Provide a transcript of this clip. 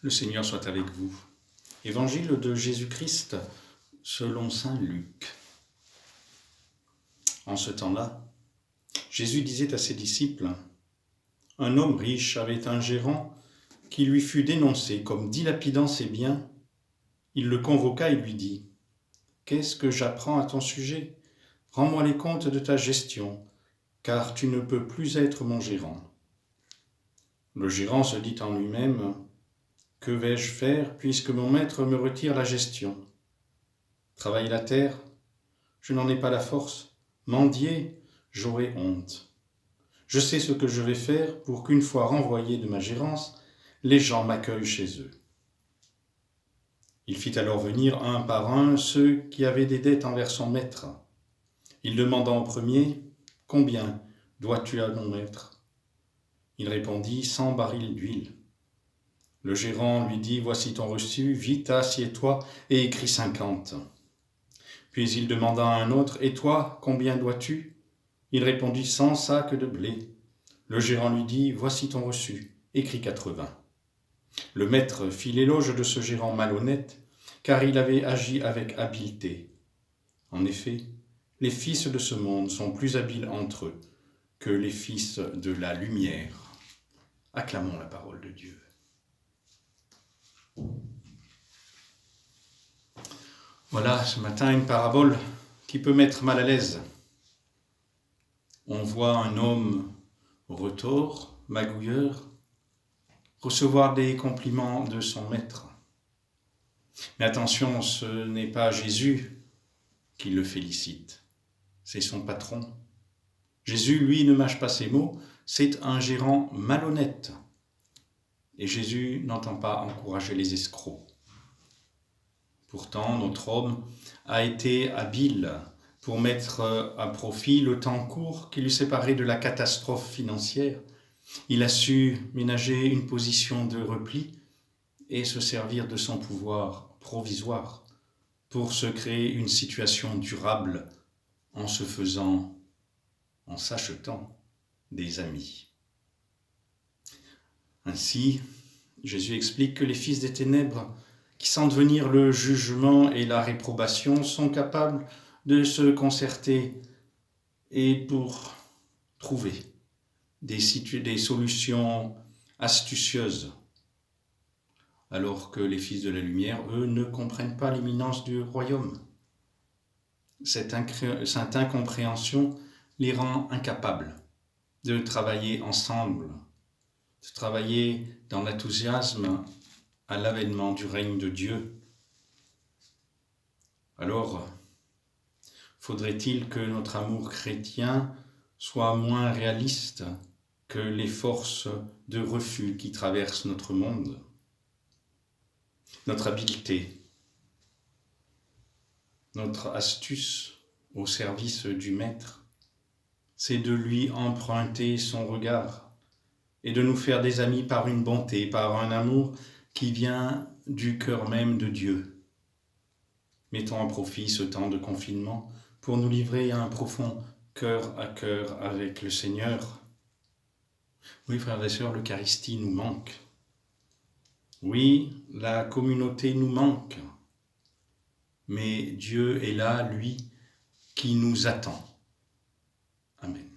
Le Seigneur soit avec vous. Évangile de Jésus-Christ selon saint Luc. En ce temps-là, Jésus disait à ses disciples : « Un homme riche avait un gérant qui lui fut dénoncé comme dilapidant ses biens. Il le convoqua et lui dit : « Qu'est-ce que j'apprends à ton sujet ? Rends-moi les comptes de ta gestion, car tu ne peux plus être mon gérant. » Le gérant se dit en lui-même : « Que vais-je faire puisque mon maître me retire la gestion ? Travailler la terre ? Je n'en ai pas la force. Mendier ? J'aurai honte. Je sais ce que je vais faire pour qu'une fois renvoyé de ma gérance, les gens m'accueillent chez eux. » Il fit alors venir un par un ceux qui avaient des dettes envers son maître. Il demanda au premier : « Combien dois-tu à mon maître ? » Il répondit : « 100 barils d'huile. » Le gérant lui dit : « Voici ton reçu, vite, assieds-toi et écris 50. » Puis il demanda à un autre : « Et toi, combien dois-tu ? » Il répondit : « 100 sacs de blé. » Le gérant lui dit : « Voici ton reçu, écris 80. » Le maître fit l'éloge de ce gérant malhonnête, car il avait agi avec habileté. En effet, les fils de ce monde sont plus habiles entre eux que les fils de la lumière. Acclamons la parole de Dieu. Voilà, ce matin, une parabole qui peut mettre mal à l'aise. On voit un homme retors, magouilleur, recevoir des compliments de son maître. Mais attention, ce n'est pas Jésus qui le félicite, c'est son patron. Jésus, lui, ne mâche pas ses mots, c'est un gérant malhonnête. Et Jésus n'entend pas encourager les escrocs. Pourtant, notre homme a été habile pour mettre à profit le temps court qui lui séparait de la catastrophe financière. Il a su ménager une position de repli et se servir de son pouvoir provisoire pour se créer une situation durable en s'achetant des amis. Ainsi, Jésus explique que les fils des ténèbres, qui sentent venir le jugement et la réprobation, sont capables de se concerter et pour trouver des solutions astucieuses, alors que les fils de la lumière, eux, ne comprennent pas l'imminence du royaume. Cette incompréhension les rend incapables de travailler ensemble, de travailler dans l'enthousiasme à l'avènement du règne de Dieu. Alors, faudrait-il que notre amour chrétien soit moins réaliste que les forces de refus qui traversent notre monde ? Notre habileté, notre astuce au service du Maître, c'est de lui emprunter son regard et de nous faire des amis par une bonté, par un amour qui vient du cœur même de Dieu. Mettons à profit ce temps de confinement pour nous livrer à un profond cœur à cœur avec le Seigneur. Oui, frères et sœurs, l'Eucharistie nous manque. Oui, la communauté nous manque. Mais Dieu est là, lui, qui nous attend. Amen.